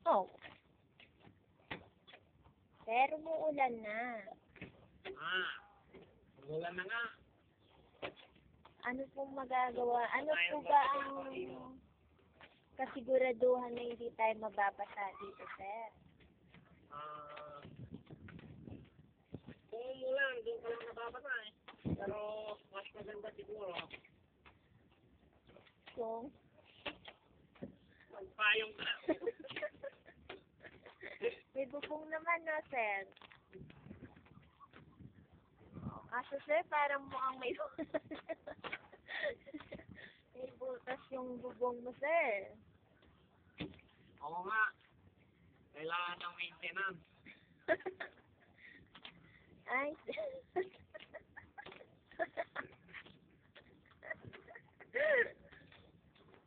Oh, pero umuulan na. Umulan na nga. Ano pong magagawa? Ano po ba ang kasiguraduhan na hindi tayo mababasa dito, sir? Kung umulan, doon ka lang nababasa eh. Pero, mas maganda siguro. Kung Magpayong ka. may bubong naman, no, sir? Kaso, sir, parang mukhang may may butas yung bubong mo, sir. Oo nga. Kailangan ng maintenance. Ay,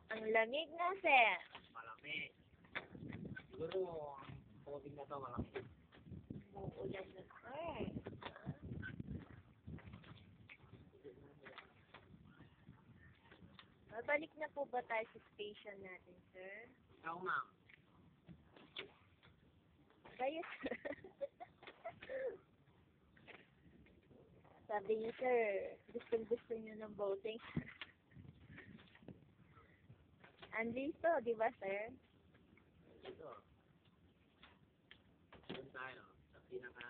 ang lamig na, sir. Malamig. Siguro, tubig na to malamig. Umuulan na, sir. Babalik na po ba tayo sa station natin, sir? Ikaw ma'am. Kayo, sir. Sabi niyo, sir, gusto niyo ng boating. Andito, di ba, sir? Ito. Doon tayo. Sa pinaka